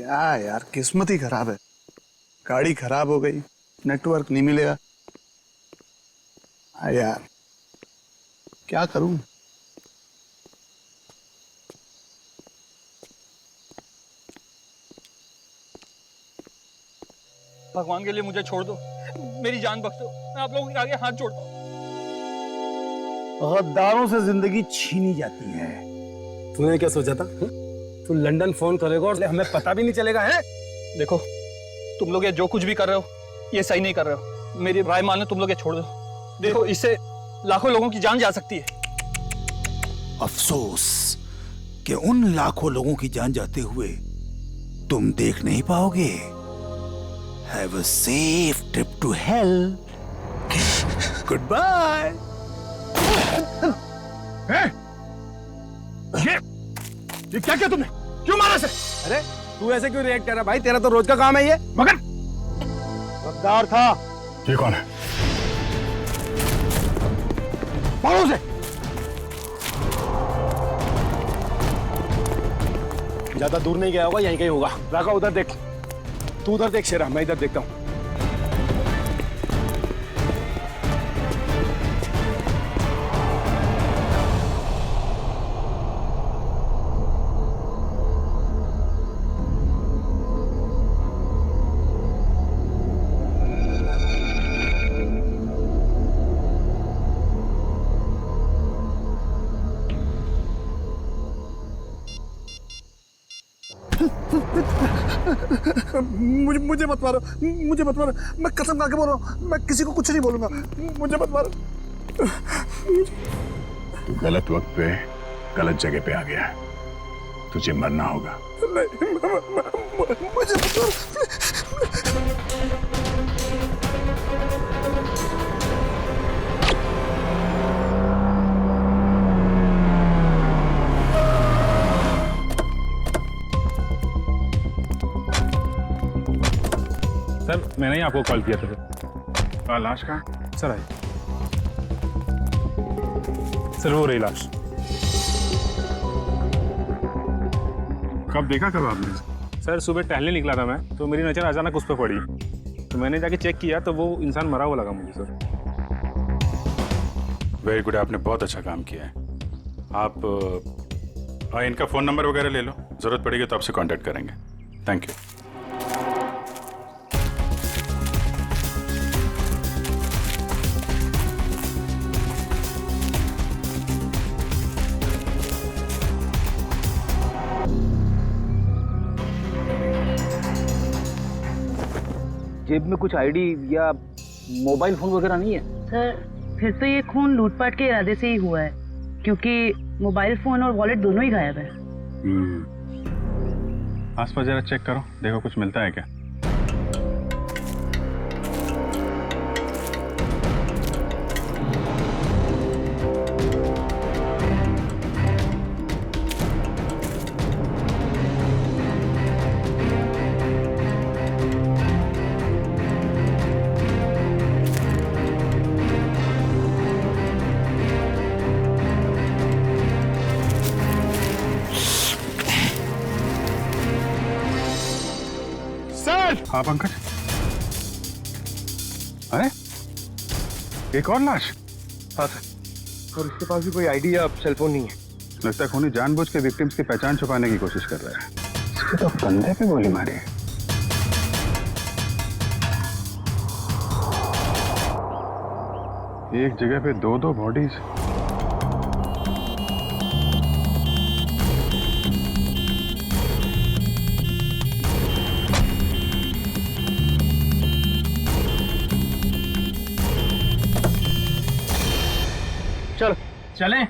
क्या यार, किस्मत ही खराब है। गाड़ी खराब हो गई, नेटवर्क नहीं मिलेगा। यार क्या करूं। भगवान के लिए मुझे छोड़ दो, मेरी जान बख्श दो, मैं आप लोगों के आगे हाथ जोड़ता हूँ। गद्दारों से जिंदगी छीनी जाती है। तूने क्या सोचा था? तू लंदन फोन करेगा और हमें पता भी नहीं चलेगा है? देखो, तुम लोग ये जो कुछ भी कर रहे हो ये सही नहीं कर रहे हो। मेरी राय मानो, तुम लोग ये छोड़ दो। देखो, इससे लाखों लोगों की जान जा सकती है। अफसोस कि उन लाखों लोगों की जान जाते हुए तुम देख नहीं पाओगे। Have a safe trip to hell. Goodbye. ये क्या किया तुमने? क्यों मारा से? अरे तू ऐसे क्यों रिएक्ट कर रहा भाई? तेरा तो रोज का काम है ये। मगर गद्दार था। ये कौन है? पकड़ो उसे। ज्यादा दूर नहीं गया होगा, यहीं कहीं होगा। राघव उधर देख, तू उधर देख शेरा, मैं इधर देखता हूँ। मुझे मत मारो, मुझे मत मारो। मैं कसम खा के बोल रहा हूँ, मैं किसी को कुछ नहीं बोलूंगा। मुझे मत मारो। तू गलत वक्त पे गलत जगह पे आ गया है। तुझे मरना होगा। नहीं, मुझे मत मारो। सर, मैंने ही आपको कॉल किया था। लाश कहाँ? सर आइए। सर वो रही लाश। कब देखा, कब आपने? सर सुबह टहलने निकला था मैं, तो मेरी नज़र अचानक उस पर पड़ी, तो मैंने जाके चेक किया तो वो इंसान मरा हुआ लगा मुझे सर। वेरी गुड, आपने बहुत अच्छा काम किया है। आप इनका फ़ोन नंबर वगैरह ले लो, ज़रूरत पड़ेगी तो आपसे कांटेक्ट करेंगे। Thank you. जेब में कुछ आईडी या मोबाइल फोन वगैरह नहीं है? सर फिर तो ये खून लूटपाट के इरादे से ही हुआ है, क्योंकि मोबाइल फोन और वॉलेट दोनों ही गायब है। आसपास जरा चेक करो, देखो कुछ मिलता है क्या। हाँ पंकज, अरे एक और लाश? हाँ सर, और इसके पास भी कोई आईडी या सेलफोन नहीं है। लगता है खूनी जानबूझ के विक्टिम्स की पहचान छुपाने की कोशिश कर रहा है। इसके तो कंधे पे गोली मारी है। एक जगह पे दो दो बॉडीज। चलो चलें।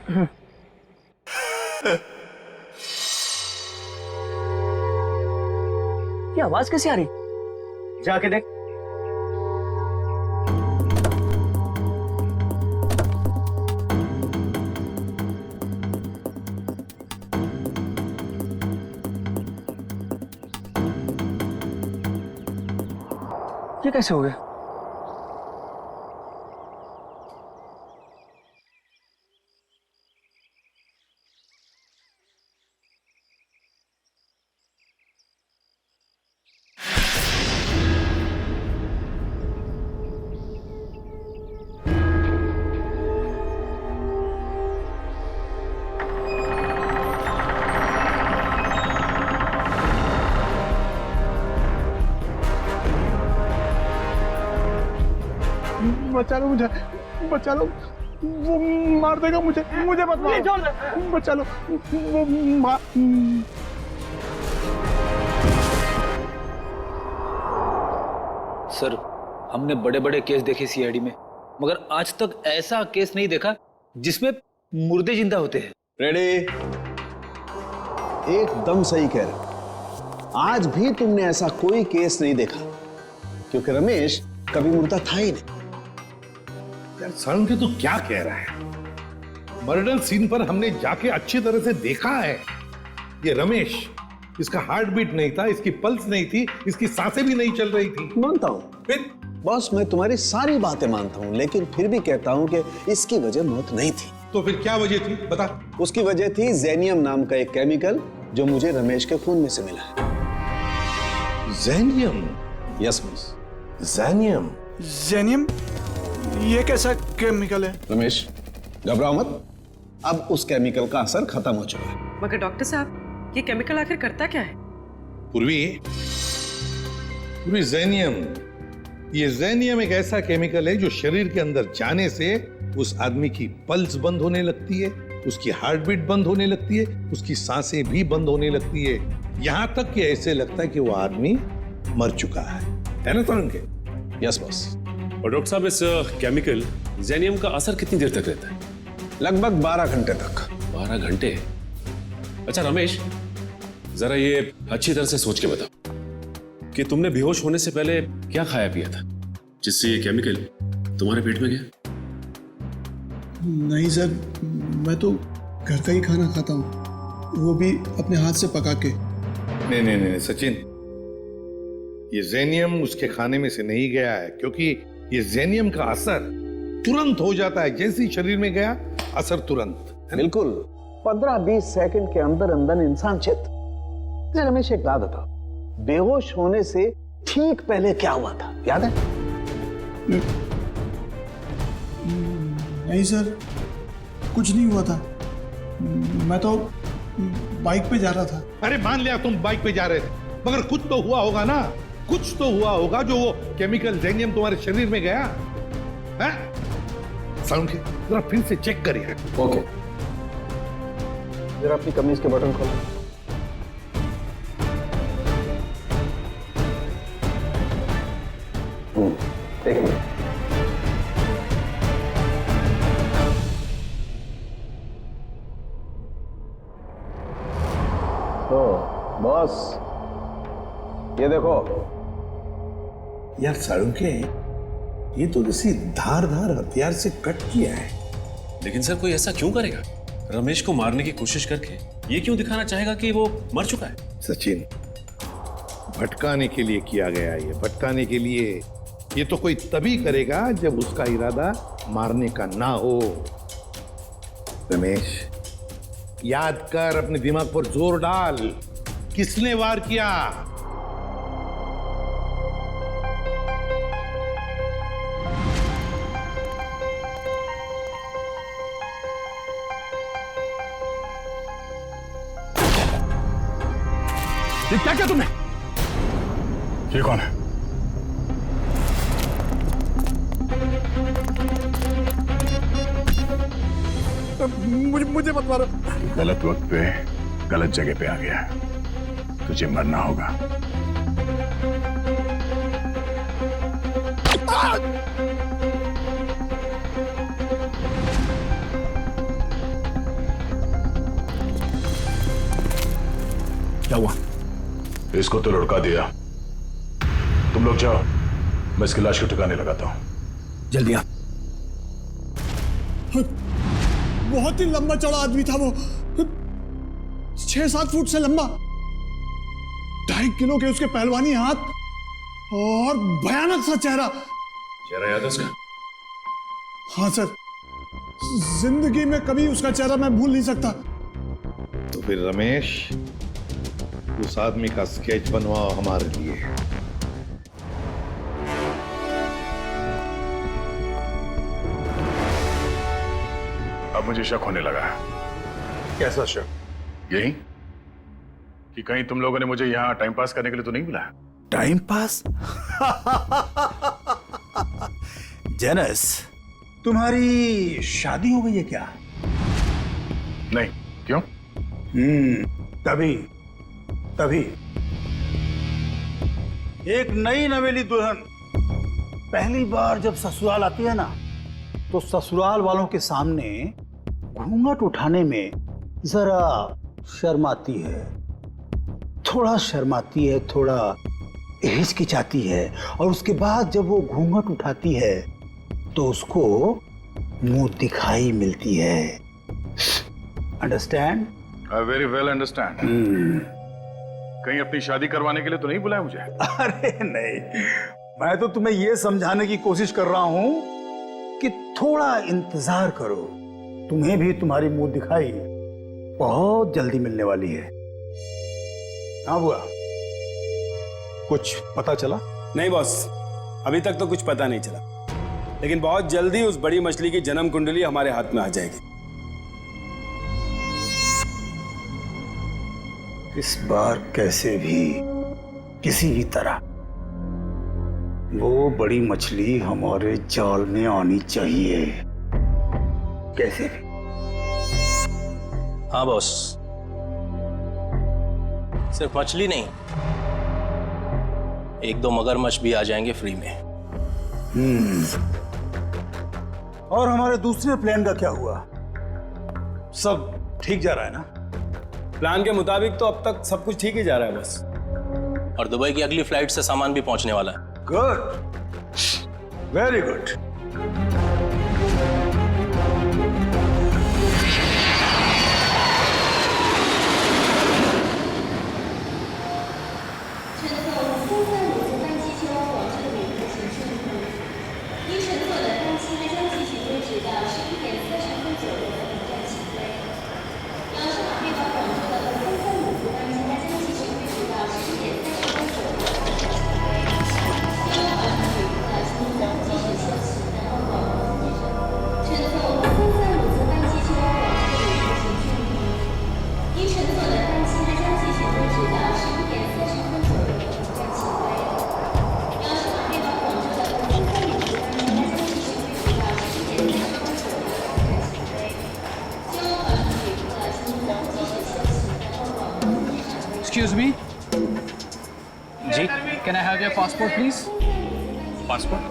ये आवाज कैसी आ रही? जाके देख। ये कैसे हो गया? बचा लो मुझे, बचा लो, वो मार देगा मुझे, मुझे मत मारो, बचा लो, वो मार। सर, हमने बड़े बड़े केस देखे सीआईडी में, मगर आज तक ऐसा केस नहीं देखा जिसमें मुर्दे जिंदा होते हैं। रेडी? एकदम सही कह रहे। आज भी तुमने ऐसा कोई केस नहीं देखा, क्योंकि रमेश कभी मुर्दा था ही नहीं। यार सरण के तू क्या कह रहा है? मर्डर सीन पर हमने जाके अच्छी तरह से देखा है। ये रमेश, इसका हार्ट बीट नहीं था, इसकी पल्स नहीं थी, इसकी सांसें भी नहीं चल रही थी। मानता हूं फिर बॉस, मैं तुम्हारी सारी बातें मानता हूं, लेकिन फिर भी कहता हूं कि इसकी वजह मौत नहीं थी। तो फिर क्या वजह थी, बता। उसकी वजह थी जेनियम नाम का एक केमिकल जो मुझे रमेश के खून में से मिला है। जेनियम? Yes boss. जेनियम? जेनियम? ये कैसा केमिकल है? रमेश घबराओ मत, अब उस केमिकल का असर खत्म हो चुका है। मगर डॉक्टर साहब, ये केमिकल आखिर करता क्या है? पूर्वी, जेनियम, ये जेनियम एक ऐसा केमिकल है जो शरीर के अंदर जाने से उस आदमी की पल्स बंद होने लगती है, उसकी हार्ट बीट बंद होने लगती है, उसकी सांसें भी बंद होने लगती है, यहां तक कि ऐसे लगता है कि वो आदमी मर चुका है ना तरुण के? Yes boss. और डॉक्टर साहब, इस केमिकल जेनियम का असर कितनी देर तक रहता है? लगभग 12 घंटे तक। 12 घंटे? अच्छा रमेश, जरा ये अच्छी तरह से सोच के बताओ कि तुमने बेहोश होने से पहले क्या खाया पिया था जिससे ये केमिकल तुम्हारे पेट में गया? नहीं सर, मैं तो घर का ही खाना खाता हूँ, वो भी अपने हाथ से पका के। नहीं सचिन, ये जेनियम उसके खाने में से नहीं गया है, क्योंकि ये जेनियम का असर तुरंत हो जाता है, जैसे ही शरीर में गया असर तुरंत। बिल्कुल 15-20 सेकंड के अंदर अंदर इंसान चित। रमेश एक बात बताओ, बेहोश होने से ठीक पहले क्या हुआ था, याद है? नहीं सर, कुछ नहीं हुआ था, मैं तो बाइक पे जा रहा था। अरे मान लिया तुम बाइक पे जा रहे थे, मगर कुछ तो हुआ होगा ना, कुछ तो हुआ होगा जो वो केमिकल जेनियम तुम्हारे शरीर में गया है। साउंड के जरा फिर से चेक करिए। ओके, जरा अपनी कमीज के बटन खोलो। एक मिनट। तो बॉस, ये देखो। यार साळुंके, ये तो किसी धारदार हथियार से कट किया है। लेकिन सर, कोई ऐसा क्यों करेगा? रमेश को मारने की कोशिश करके ये क्यों दिखाना चाहेगा कि वो मर चुका है? सचिन, भटकाने के लिए किया गया है, ये भटकाने के लिए। ये तो कोई तभी करेगा जब उसका इरादा मारने का ना हो। रमेश, याद कर, अपने दिमाग पर जोर डाल, किसने वार किया? ये क्या किया तुमने? ये कौन है? मुझे मत मारो। गलत वक्त पे गलत जगह पे आ गया, तुझे मरना होगा। क्या हुआ? इसको तो लुढ़का दिया। तुम लोग जाओ, मैं इसकी लाश को ठिकाने लगाता हूं। जल्दी आ। बहुत ही लंबा चौड़ा आदमी था वो, 6-7 फुट से लंबा, 2.5 किलो के उसके पहलवानी हाथ और भयानक सा चेहरा। चेहरा याद है उसका? हाँ सर, जिंदगी में कभी उसका चेहरा मैं भूल नहीं सकता। तो फिर रमेश, उस आदमी का स्केच बनवाओ हमारे लिए। अब मुझे शक होने लगा। कैसा शक? यही कि कहीं तुम लोगों ने मुझे यहां टाइम पास करने के लिए तो नहीं बुलाया? Time pass? जेनस, तुम्हारी शादी हो गई है क्या? नहीं, क्यों? तभी तभी एक नई नवेली दुल्हन पहली बार जब ससुराल आती है ना, तो ससुराल वालों के सामने घूंघट उठाने में जरा शर्माती है, थोड़ा शर्माती है, थोड़ा हिचकिचाती है, और उसके बाद जब वो घूंघट उठाती है तो उसको मुंह दिखाई मिलती है। Understand? I very well understand. कहीं अपनी शादी करवाने के लिए तो नहीं बुलाया मुझे? अरे नहीं, मैं तो तुम्हें यह समझाने की कोशिश कर रहा हूं कि थोड़ा इंतजार करो, तुम्हें भी तुम्हारी मुंह दिखाई बहुत जल्दी मिलने वाली है। हाँ बुआ, कुछ पता चला? नहीं बॉस, अभी तक तो कुछ पता नहीं चला, लेकिन बहुत जल्दी उस बड़ी मछली की जन्म कुंडली हमारे हाथ में आ जाएगी। इस बार कैसे भी, किसी भी तरह वो बड़ी मछली हमारे जाल में आनी चाहिए, कैसे भी। हाँ बॉस, सिर्फ मछली नहीं, एक दो मगरमच्छ भी आ जाएंगे फ्री में। और हमारे दूसरे प्लान का क्या हुआ? सब ठीक जा रहा है ना? प्लान के मुताबिक तो अब तक सब कुछ ठीक ही जा रहा है बस। और दुबई की अगली फ्लाइट से सामान भी पहुंचने वाला है। Good, very good. Excuse me. जी, Can I have your passport, please? Passport?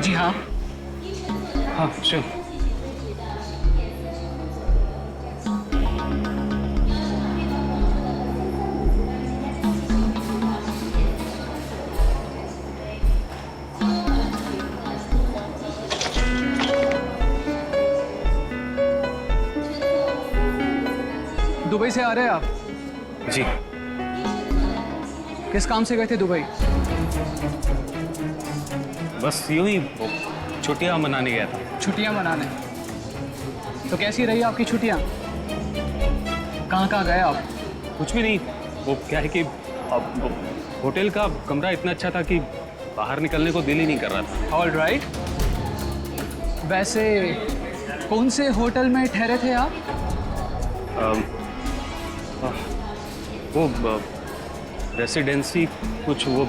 जी हाँ। हाँ, श्योर। दुबई से आ रहे हैं आप? जी। किस काम से गए थे दुबई? बस यूं ही छुट्टियां मनाने गया था। छुट्टियां मनाने? तो कैसी रही आपकी छुट्टियां? कहाँ कहाँ गए आप? कुछ भी नहीं, वो क्या है कि अब होटल का कमरा इतना अच्छा था कि बाहर निकलने को दिल ही नहीं कर रहा था। All right. वैसे कौन से होटल में ठहरे थे आप? वो रेसिडेंसी कुछ, वो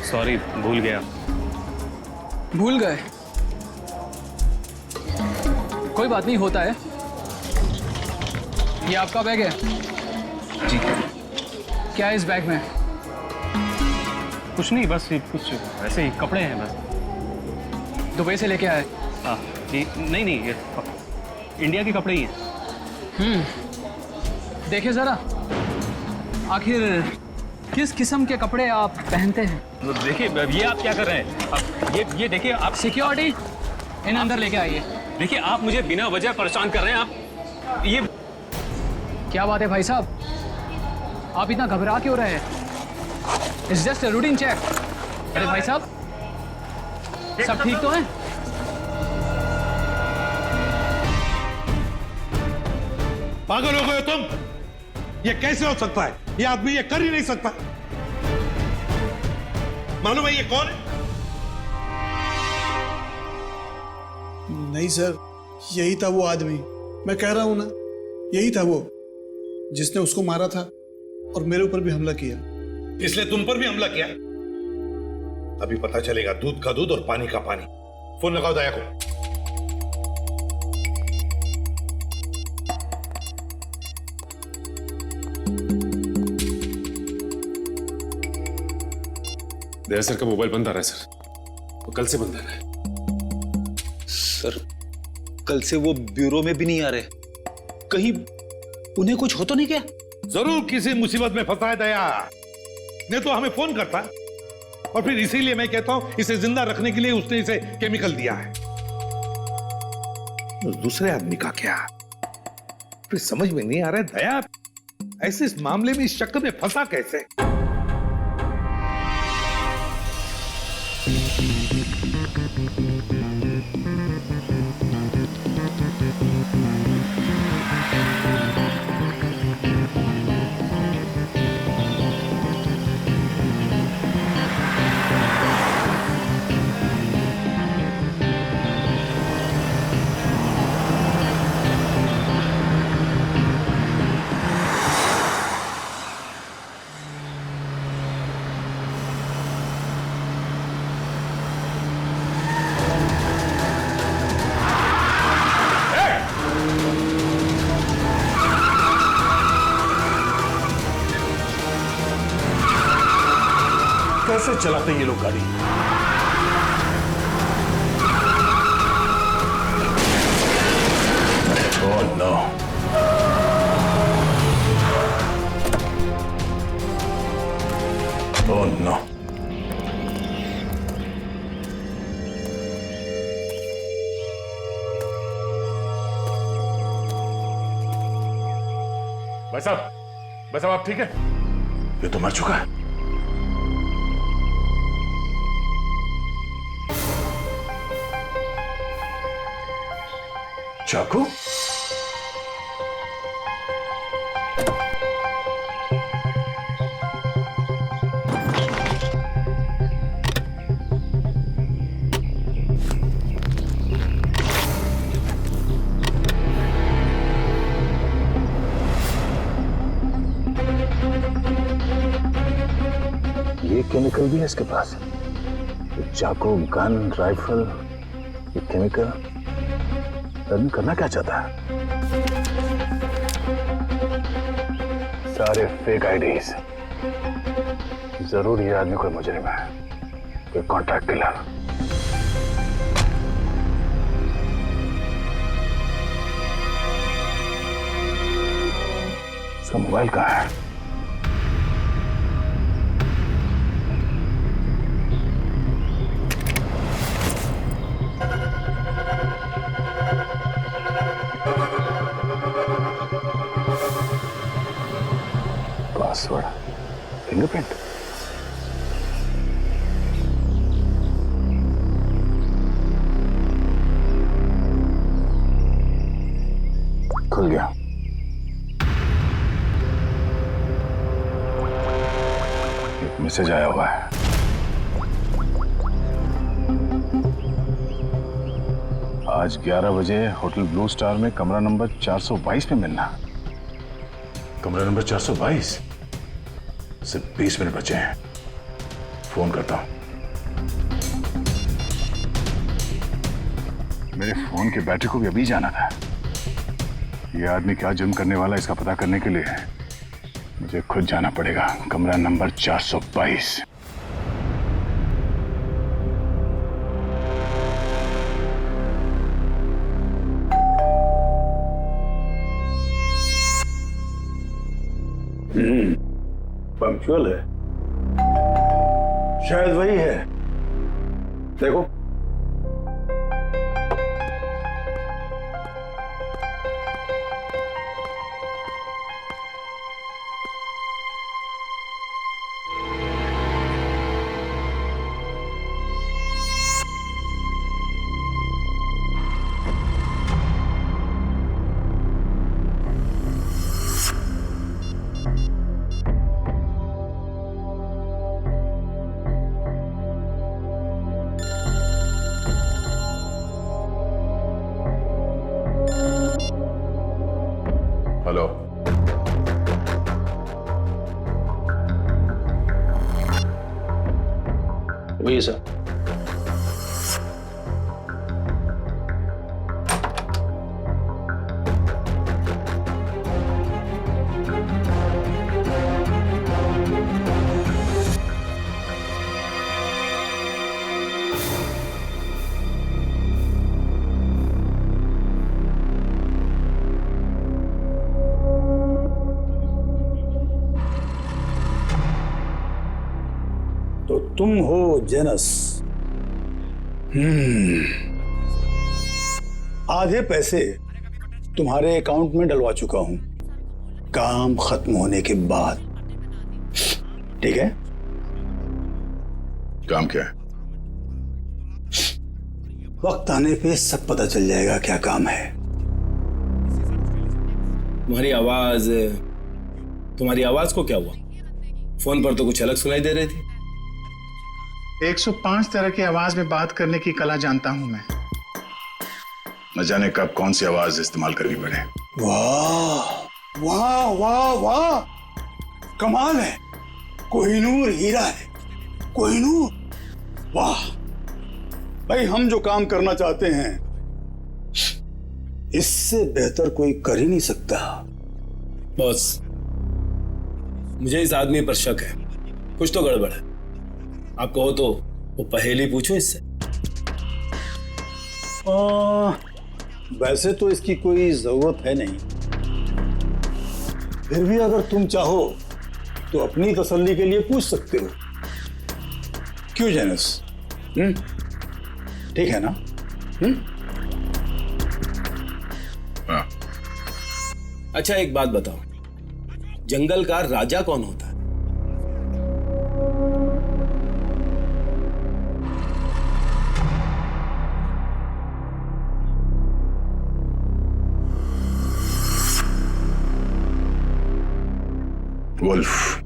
सॉरी भूल गया। भूल गए? कोई बात नहीं, होता है। ये आपका बैग है? जी। क्या है इस बैग में? कुछ नहीं, बस ये कुछ ऐसे ही कपड़े हैं बस। दुबई से लेके आए? हाँ जी, नहीं नहीं, ये इंडिया के कपड़े ही हैं। देखिए जरा, आखिर किस किस्म के कपड़े आप पहनते हैं? तो देखिए, ये आप क्या कर रहे हैं? अब ये देखिए, आप सिक्योरिटी इन अंदर लेके आइए। देखिए, आप मुझे बिना वजह परेशान कर रहे हैं। आप ये क्या बात है भाई साहब, आप इतना घबरा क्यों रहे हैं? It's just a routine check. अरे भाई साहब, सब ठीक तो है? पागल हो गए हो तुम? ये कैसे हो सकता है? ये आदमी ये कर ही नहीं सकता। मालूम है ये कौन है? नहीं सर, यही था वो आदमी। मैं कह रहा हूं ना, यही था वो जिसने उसको मारा था और मेरे ऊपर भी हमला किया। इसलिए तुम पर भी हमला किया? अभी पता चलेगा दूध का दूध और पानी का पानी। फोन लगाओ दया को। दया सर का मोबाइल बंद आ रहा है सर, वो कल से बंद आ रहा है। सर कल से वो ब्यूरो में भी नहीं आ रहे, कहीं उन्हें कुछ हो तो नहीं क्या? जरूर किसी मुसीबत में फंसा है दया, नहीं तो हमें फोन करता। और फिर इसीलिए मैं कहता हूं इसे जिंदा रखने के लिए उसने इसे केमिकल दिया है। उस दूसरे आदमी का क्या, फिर समझ में नहीं आ रहा है दया ऐसे इस मामले में इस चक्कर में फंसा कैसे। कैसे चलाते ये लोग गाड़ी? Oh no. Oh no. भाई साहब आप ठीक है? ये तो मर चुका है। चाकू? ये केमिकल भी है इसके पास। ये चाकू, गन, राइफल, ये केमिकल आदमी करना क्या चाहता है? सारे फेक आईडीज। जरूर ये आदमी कोई मुजरिम है, कोई कॉन्ट्रैक्ट किलर। इसका मोबाइल कहाँ है? Password, fingerprint. खुल गया। एक मैसेज आया हुआ है। आज 11 बजे होटल ब्लू स्टार में कमरा नंबर 422 में मिलना। कमरा नंबर 422? सिर्फ 20 मिनट बचे हैं, फोन करता हूं। मेरे फोन की बैटरी को भी अभी जाना था। ये आदमी क्या जुर्म करने वाला है इसका पता करने के लिए मुझे खुद जाना पड़ेगा। कमरा नंबर 422। पंक्चुअल है, शायद वही है। देखो तुम हो जेनस। आधे पैसे तुम्हारे अकाउंट में डलवा चुका हूं काम खत्म होने के बाद। ठीक है? काम क्या है? वक्त आने पे सब पता चल जाएगा क्या काम है। तुम्हारी आवाज को क्या हुआ? फोन पर तो कुछ अलग सुनाई दे रही थी। 105 तरह की आवाज में बात करने की कला जानता हूं मैं। न जाने कब कौन सी आवाज इस्तेमाल करनी पड़े। वाह वाह वाह वाह, कमाल है। कोहिनूर हीरा है, कोहिनूर। वाह भाई, हम जो काम करना चाहते हैं इससे बेहतर कोई कर ही नहीं सकता। बॉस, मुझे इस आदमी पर शक है, कुछ तो गड़बड़ है। आप कहो तो वो पहेली पूछो इससे। वैसे तो इसकी कोई जरूरत है नहीं, फिर भी अगर तुम चाहो तो अपनी तसल्ली के लिए पूछ सकते हो। क्यों जेनस? ठीक है ना? हाँ। अच्छा एक बात बताओ, जंगल का राजा कौन होता है? वुल्फ,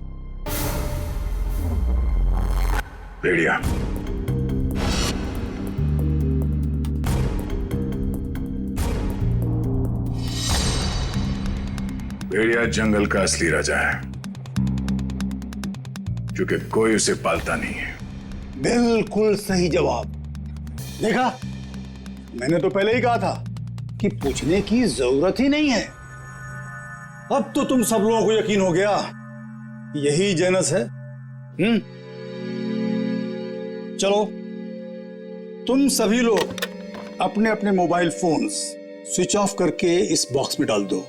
भेड़िया। भेड़िया जंगल का असली राजा है, क्योंकि कोई उसे पालता नहीं है। बिल्कुल सही जवाब। देखा, मैंने तो पहले ही कहा था कि पूछने की जरूरत ही नहीं है। अब तो तुम सब लोगों को यकीन हो गया, यही जेनस है। चलो, तुम सभी लोग अपने अपने मोबाइल फोन्स स्विच ऑफ करके इस बॉक्स में डाल दो।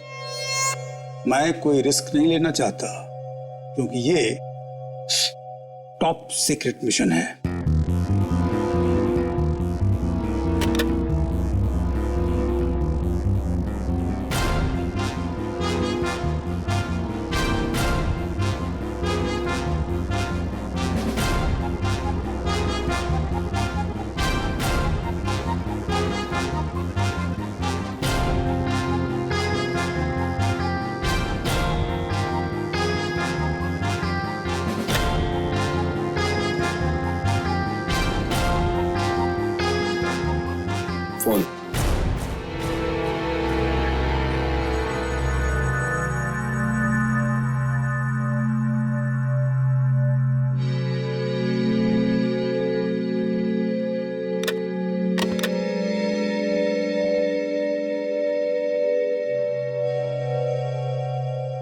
मैं कोई रिस्क नहीं लेना चाहता, क्योंकि ये टॉप सीक्रेट मिशन है। फोन।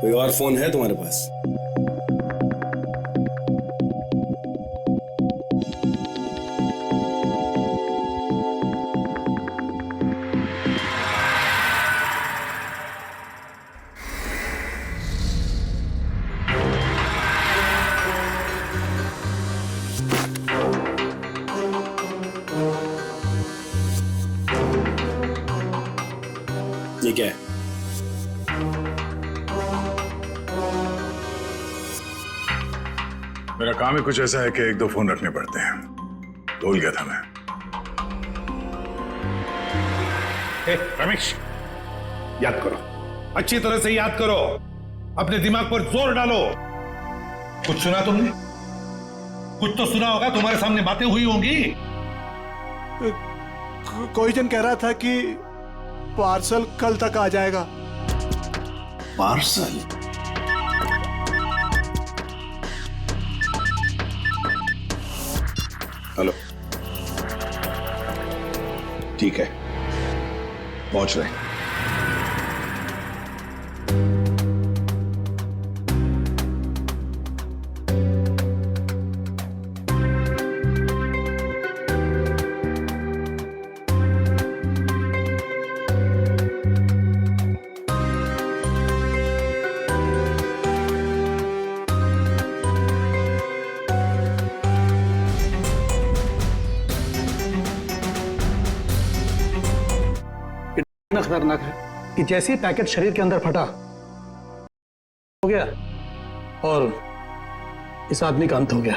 कोई और फोन है तुम्हारे पास? ये क्या है? मेरा काम ही कुछ ऐसा है कि एक दो फोन रखने पड़ते हैं। भूल गया था मैं। रमेश, याद करो, अच्छी तरह से याद करो, अपने दिमाग पर जोर डालो। कुछ सुना तुमने? कुछ तो सुना होगा, तुम्हारे सामने बातें हुई होंगी। कोई जन कह रहा था कि पार्सल कल तक आ जाएगा। पार्सल? हेलो, ठीक है, पहुंच रहे हैं। इतना खतरनाक है कि जैसे ही पैकेट शरीर के अंदर फटा हो गया और इस आदमी का अंत हो गया।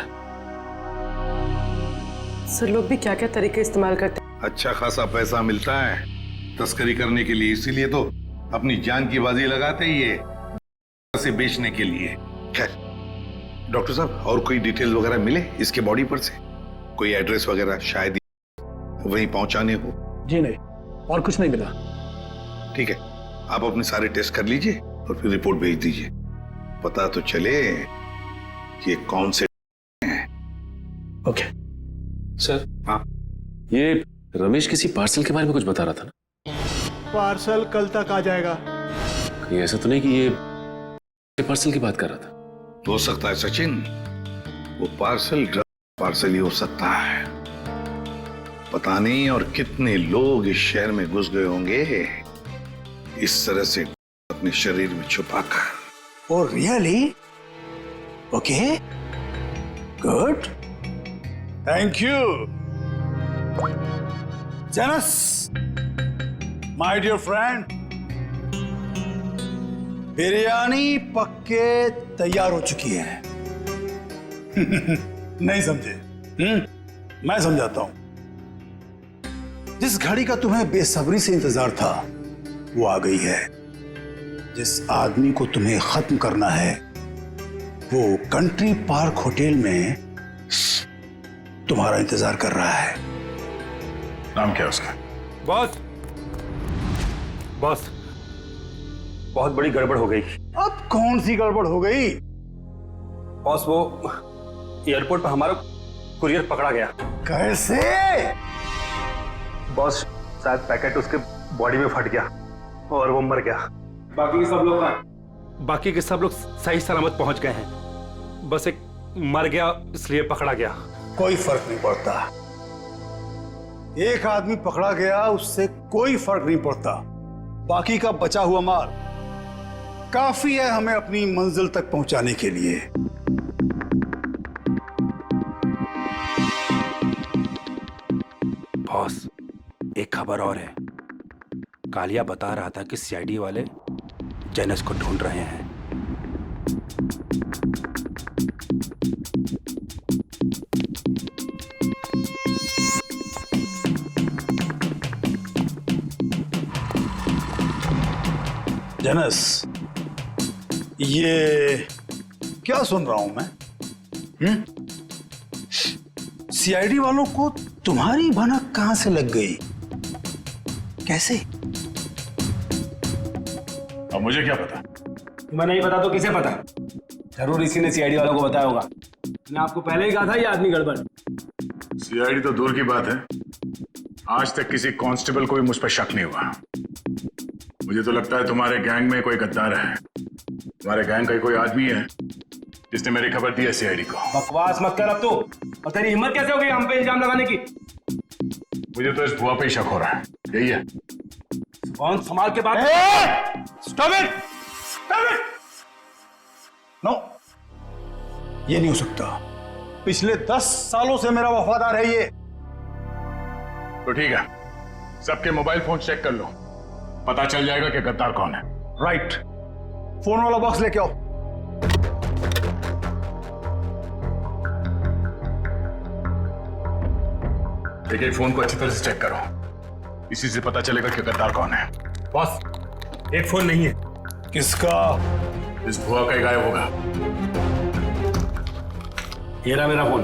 सर लोग भी क्या क्या तरीके इस्तेमाल करते हैं। अच्छा खासा पैसा मिलता है तस्करी करने के लिए, इसीलिए तो अपनी जान की बाजी लगाते ही ये से बेचने के लिए। खैर डॉक्टर साहब, और कोई डिटेल वगैरह मिले इसके बॉडी पर से? कोई एड्रेस वगैरह शायद वहीं पहुंचाने हो? जी नहीं, और कुछ नहीं मिला। ठीक है, आप अपने सारे टेस्ट कर लीजिए और फिर रिपोर्ट भेज दीजिए, पता तो चले कि ये कौन से हैं। Okay sir. हाँ, ये रमेश किसी पार्सल के बारे में कुछ बता रहा था ना? पार्सल कल तक आ जाएगा। कहीं ऐसा तो नहीं कि ये पार्सल की बात कर रहा था? हो सकता है सचिन, वो पार्सल ही हो सकता है। पता नहीं और कितने लोग इस शहर में घुस गए होंगे इस तरह से अपने शरीर में छुपाकर। Oh really? Okay, good, thank you. जेनस, माय डियर फ्रेंड, बिरयानी पक्के तैयार हो चुकी है। नहीं समझे? मैं समझाता हूं। जिस घड़ी का तुम्हें बेसब्री से इंतजार था वो आ गई है। जिस आदमी को तुम्हें खत्म करना है वो कंट्री पार्क होटल में तुम्हारा इंतजार कर रहा है। नाम क्या है उसका? बॉस, बॉस, बहुत बड़ी गड़बड़ हो गई। अब कौन सी गड़बड़ हो गई? बॉस, वो एयरपोर्ट पर हमारा कुरियर पकड़ा गया। कैसे? बॉस, शायद पैकेट उसके बॉडी में फट गया और वो मर गया। बाकी के सब लोग सही सलामत पहुंच गए हैं, बस एक मर गया इसलिए पकड़ा गया। कोई फर्क नहीं पड़ता, एक आदमी पकड़ा गया उससे कोई फर्क नहीं पड़ता। बाकी का बचा हुआ माल काफी है हमें अपनी मंजिल तक पहुंचाने के लिए। बॉस, एक खबर और है। कालिया बता रहा था कि सीआईडी वाले जेनस को ढूंढ रहे हैं। जेनस, ये क्या सुन रहा हूं मैं? सीआईडी वालों को तुम्हारी भनक कहां से लग गई? कैसे? अब मुझे क्या पता? तुम्हें नहीं पता तो किसे पता? जरूर इसी ने सीआईडी वालों को बताया होगा। मैंने आपको पहले ही कहा था ये आदमी गड़बड़। सीआईडी तो दूर की बात है, आज तक किसी कांस्टेबल को भी मुझ पर शक नहीं हुआ। मुझे तो लगता है तुम्हारे गैंग में कोई गद्दार है। तुम्हारे गैंग का ही कोई आदमी है जिसने मेरी खबर दी है सीआईडी को। बकवास मत कर अब तो। और तेरी हिम्मत कैसे हो गई हम पे इल्जाम लगाने की? मुझे तो इस बुआ पे ही शक हो रहा है, यही है। कौन संभाल के बात? Stop it! Stop it! No, ये नहीं हो सकता। पिछले 10 सालों से मेरा वफादार है ये। तो ठीक है, सबके मोबाइल फोन चेक कर लो, पता चल जाएगा कि गद्दार कौन है। राइट, फोन वाला बॉक्स लेके आओ। एक फोन को अच्छी तरह से चेक करो, इसी से पता चलेगा कि गद्दार कौन है। बॉस, एक फोन नहीं है। किसका? इस भुआ का ही गायब होगा। ये रहा मेरा फोन।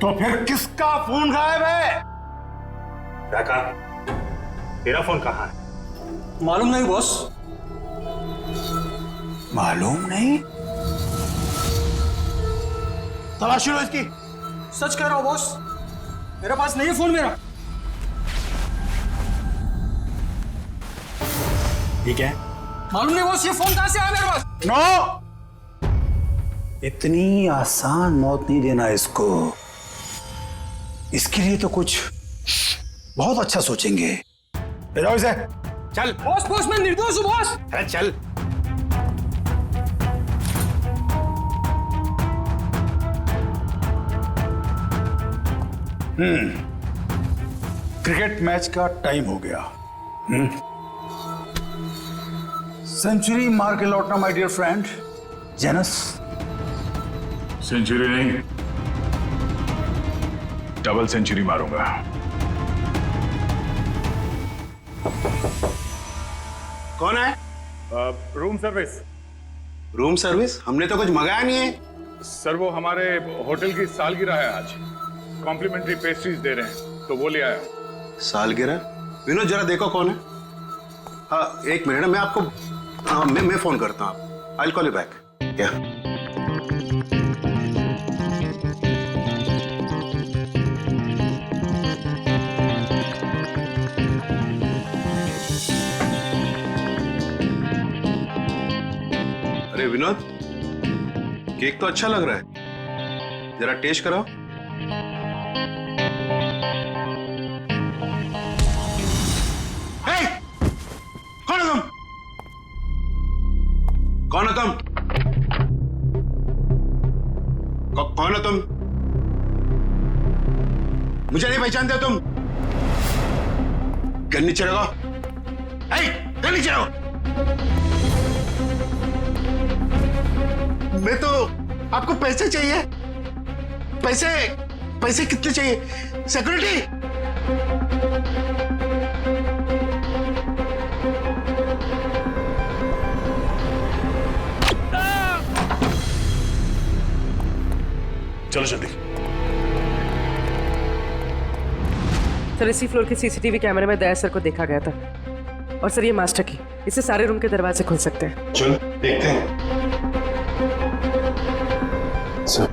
तो फिर किसका फोन गायब है? काका, तेरा फोन कहाँ है? मालूम नहीं बॉस। मालूम नहीं? तलाशी लो इसकी। सच कह रहा हूं बॉस, मेरे पास नहीं है फोन मेरा। ठीक है, मालूम नहीं बॉस, ये फोन कहां से आया मेरे पास? नो, इतनी आसान मौत नहीं देना इसको। इसके लिए तो कुछ बहुत अच्छा सोचेंगे। ले जाओ इसे। चल बॉस, बॉस मैं निर्दोष हूं बॉस। अरे चल। क्रिकेट मैच का टाइम हो गया। सेंचुरी मार के लौटना माय डियर फ्रेंड जेनस। सेंचुरी नहीं, डबल सेंचुरी मारूंगा। कौन है? Room service. Room service? हमने तो कुछ मंगाया नहीं है। सर वो हमारे होटल की सालगिरह है आज, कॉम्प्लीमेंट्री पेस्ट्रीज दे रहे हैं तो वो ले आया। सालगिरह? विनोद जरा देखो कौन है। हाँ एक मिनट, मैं आपको मैं फोन करता हूँ। I will call you back. या अरे विनोद, केक तो अच्छा लग रहा है, जरा टेस्ट कराओ। कौन है तुम? कौन है तुम? कौन है तुम? मुझे नहीं पहचानते तुम? घर नीचे रखो। घर नीचे रखो। मैं तो आपको पैसे चाहिए। पैसे पैसे कितने चाहिए? सिक्योरिटी? चलो जल्दी। सर इसी फ्लोर के सीसीटीवी कैमरे में दया सर को देखा गया था। और सर ये मास्टर की, इससे सारे रूम के दरवाजे खुल सकते हैं। चल देखते हैं। सर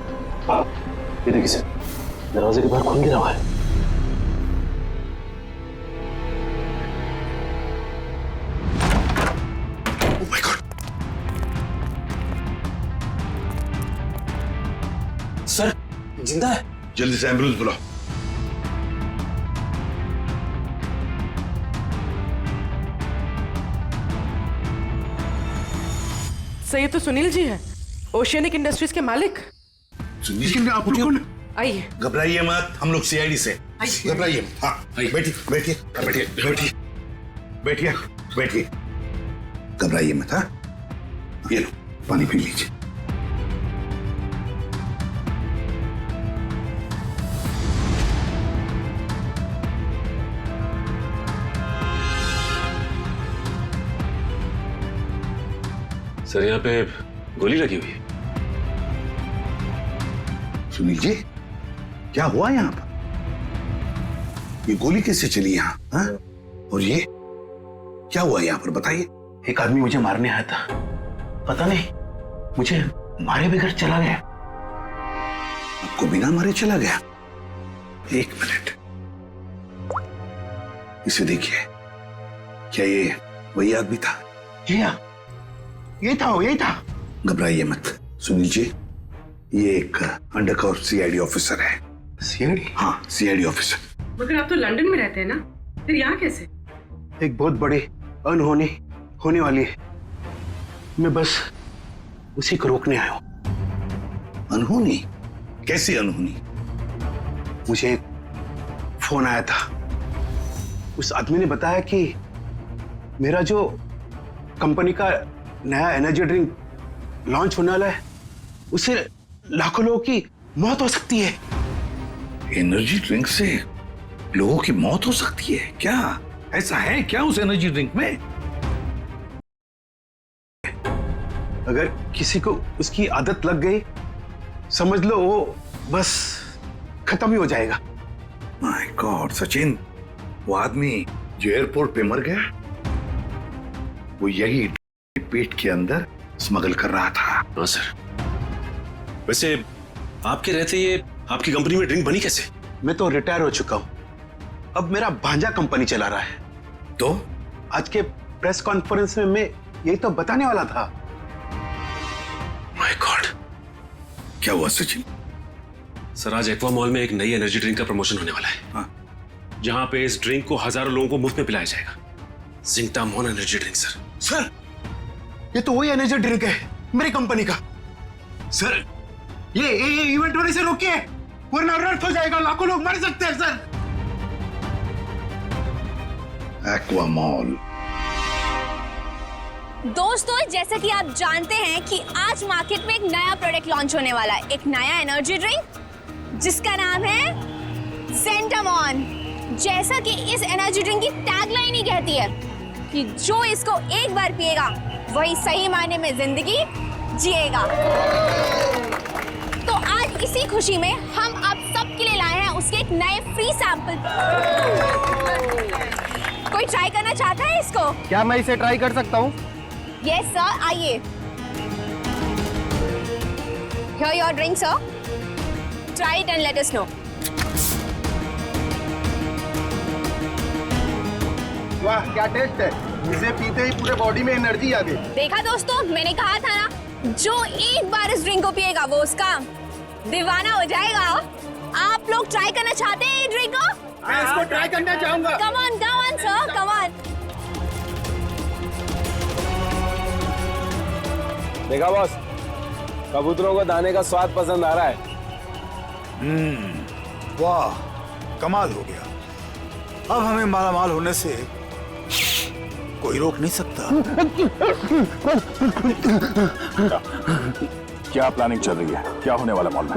ये देखिए सर, दरवाजे के बाहर खून गिरा हुआ है। Oh my God! सर जिंदा है। जल्दी से एम्बुलेंस बुलाओ। सर ये तो सुनील जी है, ओशियनिक इंडस्ट्रीज के मालिक। सुनील, आप लोग कौन? आइए। घबराइए मत, हम लोग सीआईडी से। घबराइए मत। हाँ बैठिए बैठिए बैठिए बैठिए बैठिए बैठिए। घबराइए मत। हाँ ये लो पानी पी लीजिए। सर यहाँ पे गोली लगी हुई है। सुनील जी क्या हुआ यहाँ पर? ये गोली कैसे चली यहाँ? हाँ? और ये क्या हुआ यहाँ पर बताइए। एक आदमी मुझे मारने आया था, पता नहीं मुझे मारे बगैर चला गया। आपको बिना मारे चला गया? एक मिनट, इसे देखिए। क्या ये वही आदमी था? जी हाँ ये था। घबराइए मत सुनील जी, ये एक अंडरकवर सीआईडी ऑफिसर है। सीआईडी? हाँ सीआईडी ऑफिसर। मगर आप तो लंदन में रहते हैं ना, फिर यहाँ कैसे? एक बहुत बड़ी अनहोनी होने वाली है, मैं बस उसी को रोकने आया हूं। अनहोनी? कैसी अनहोनी? मुझे एक फोन आया था, उस आदमी ने बताया कि मेरा जो कंपनी का नया एनर्जी ड्रिंक लॉन्च होने वाला है, उससे लाखों लोगों की मौत हो सकती है। एनर्जी ड्रिंक से लोगों की मौत हो सकती है? क्या ऐसा है क्या उस एनर्जी ड्रिंक में? अगर किसी को उसकी आदत लग गई, समझ लो वो बस खत्म ही हो जाएगा। माय गॉड सचिन, वो आदमी जो एयरपोर्ट पे मर गया, वो यही पेट के अंदर स्मगल कर रहा था। हाँ सर। वैसे आपके रहते ये आपकी कंपनी में ड्रिंक बनी कैसे? मैं तो रिटायर हो चुका हूं, अब मेरा भांजा कंपनी चला रहा है। तो आज के प्रेस कॉन्फ्रेंस में मैं यही तो बताने वाला था। माय गॉड, क्या हुआ सचिन? सर आज एक्वा मॉल में एक नई एनर्जी ड्रिंक का प्रमोशन होने वाला है। हाँ। जहां पे इस ड्रिंक को हजारों लोगों को मुफ्त में पिलाया जाएगा। जिंकटामोन एनर्जी ड्रिंक सर। सर ये तो वही एनर्जी ड्रिंक है मेरी कंपनी का। सर ये इवेंट होने से रोकिए, वरना अनर्थ हो जाएगा, लाखों लोग मर सकते हैं सर। एक्वा मॉल दोस्तों, जैसा कि आप जानते हैं कि आज मार्केट में एक नया प्रोडक्ट लॉन्च होने वाला है, एक नया एनर्जी ड्रिंक जिसका नाम है ज़ेंटामॉन। जैसा कि इस एनर्जी ड्रिंक की टैगलाइन ही कहती है कि जो इसको एक बार पिएगा वही सही मायने में जिंदगी जिएगा। तो आज इसी खुशी में हम आप सबके लिए लाए हैं उसके एक नए फ्री सैंपल। कोई ट्राई करना चाहता है इसको? क्या मैं इसे ट्राई कर सकता हूँ? यस सर, आइए। Here your drink, sir. Try it and let us know. वाह, क्या टेस्ट है! इसे पीते ही पूरे बॉडी में एनर्जी आ गई। देखा दोस्तों, मैंने कहा था ना, जो एक बार इस ड्रिंक को पिएगा वो उसका दीवाना हो जाएगा। आप लोग ट्राई करना चाहते हैं ये ड्रिंक को? मैं इसको ट्राई करना चाहूंगा। Come on, sir, come on. देखा बॉस, कबूतरों को दाने का स्वाद पसंद आ रहा है। वाह, कमाल हो गया। अब हमें मालामाल होने से कोई रोक नहीं सकता। क्या प्लानिंग चल रही है? क्या होने वाला मॉल में?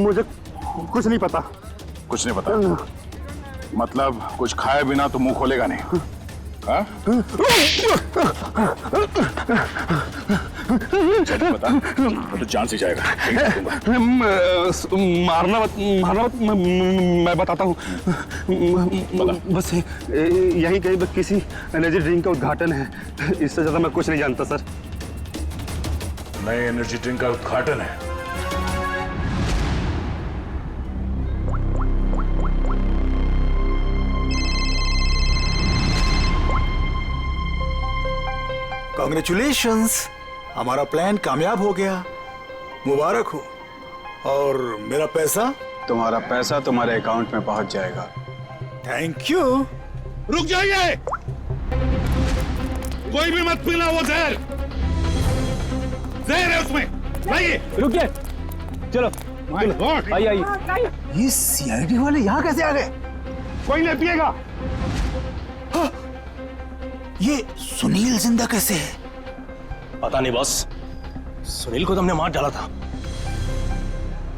मुझे कुछ नहीं पता। कुछ नहीं पता? मतलब कुछ खाए बिना तो मुंह खोलेगा नहीं? हाँ? बता, तो जान से जाएगा। मारना मत, मैं बताता हूँ। बस यही कहीं किसी एनर्जी ड्रिंक का उद्घाटन है, इससे ज्यादा मैं कुछ नहीं जानता सर। नए एनर्जी ड्रिंक का उद्घाटन है? कांग्रेचुलेशंस, हमारा प्लान कामयाब हो गया। मुबारक हो। और मेरा पैसा? तुम्हारा पैसा तुम्हारे अकाउंट में पहुंच जाएगा। Thank you. रुक जाइए, कोई भी मत पीना वो जहर। जहर है उसमें। लाइए। रुकिए, चलो आइए। ये सीआईडी वाले यहाँ कैसे आ गए? कोई नहीं पिएगा। ये सुनील जिंदा कैसे है? पता नहीं बॉस, सुनील को तो हमने मार डाला था।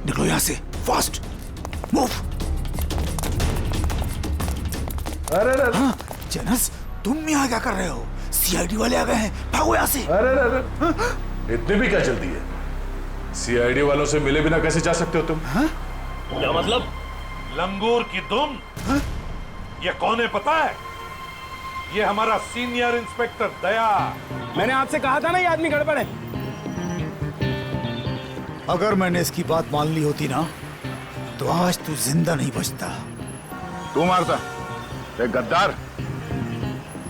निकलो यहाँ से, फास्ट मूव। अरे हाँ, जनस, तुम यहाँ क्या कर रहे हो? सीआईडी वाले आ गए हैं, भागो यहाँ से। अरे इतनी भी क्या जल्दी है? सीआईडी वालों से मिले बिना कैसे जा सकते हो तुम? क्या मतलब? लंगूर की दुम। ये कौन है पता है? ये हमारा सीनियर इंस्पेक्टर दया। मैंने आपसे कहा था ना ये आदमी गड़बड़ है। अगर मैंने इसकी बात मान ली होती ना, तो आज तू जिंदा नहीं बचता। तू मारता? एक गद्दार?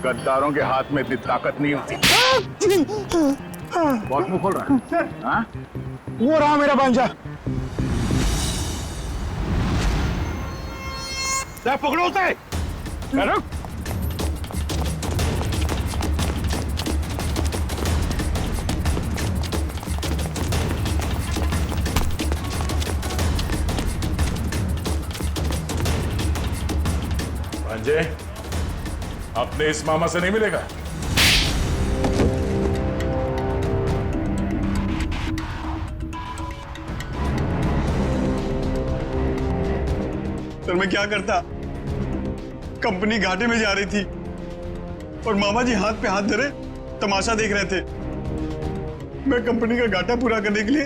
गद्दारों के हाथ में इतनी ताकत नहीं होती। बहुत मुंह खोल रहा है। हाँ? वो रहा मेरा भांजा। पकड़ो उसे। भांजे, अपने इस मामा से नहीं मिलेगा। सर मैं क्या करता? कंपनी घाटे में जा रही थी और मामा जी हाथ पे हाथ धरे तमाशा देख रहे थे। मैं कंपनी का घाटा पूरा करने के लिए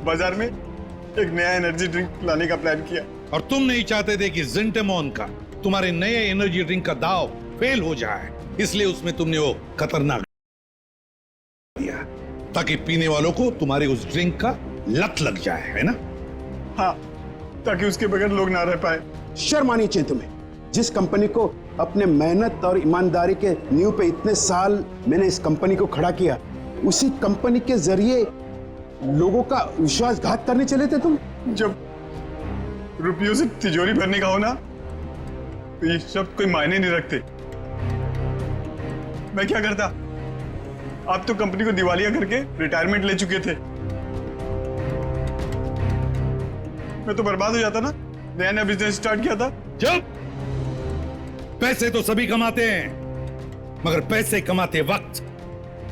बाजार में एक नया एनर्जी ड्रिंक लाने का प्लान किया। और तुम नहीं चाहते थे कि ज़ेंटामॉन का, तुम्हारे नए एनर्जी ड्रिंक का दाव फेल हो जाए, इसलिए उसमें तुमने वो खतरनाक दिया ताकि पीने वालों को तुम्हारे उस ड्रिंक का लत लग जाए, है ना? हाँ, ताकि उसके बगैर लोग ना रह पाए। शर्म आनी चाहिए तुम्हें। जिस कंपनी को अपने मेहनत और ईमानदारी के नींव पे इतने साल मैंने इस कंपनी को खड़ा किया, उसी कंपनी के जरिए लोगों का विश्वासघात करने चले थे तुम। जब रुपयों से तिजोरी भरने का हो ना, तो ये सब कोई मायने नहीं रखते। मैं क्या करता? आप तो कंपनी को दिवालिया करके रिटायरमेंट ले चुके थे। मैं तो बर्बाद हो जाता ना, नया नया बिजनेस स्टार्ट किया था। चुप! पैसे तो सभी कमाते हैं, मगर पैसे कमाते वक्त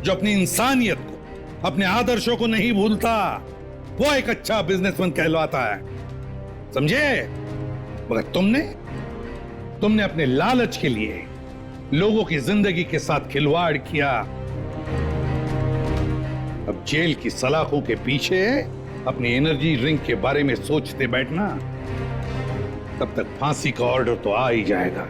जो अपनी इंसानियत को, अपने आदर्शों को नहीं भूलता, वो एक अच्छा बिजनेसमैन कहलाता है, समझे? मगर तुमने अपने लालच के लिए लोगों की जिंदगी के साथ खिलवाड़ किया। अब जेल की सलाखों के पीछे अपनी एनर्जी ड्रिंक के बारे में सोचते बैठना, तब तक फांसी का ऑर्डर तो आ ही जाएगा।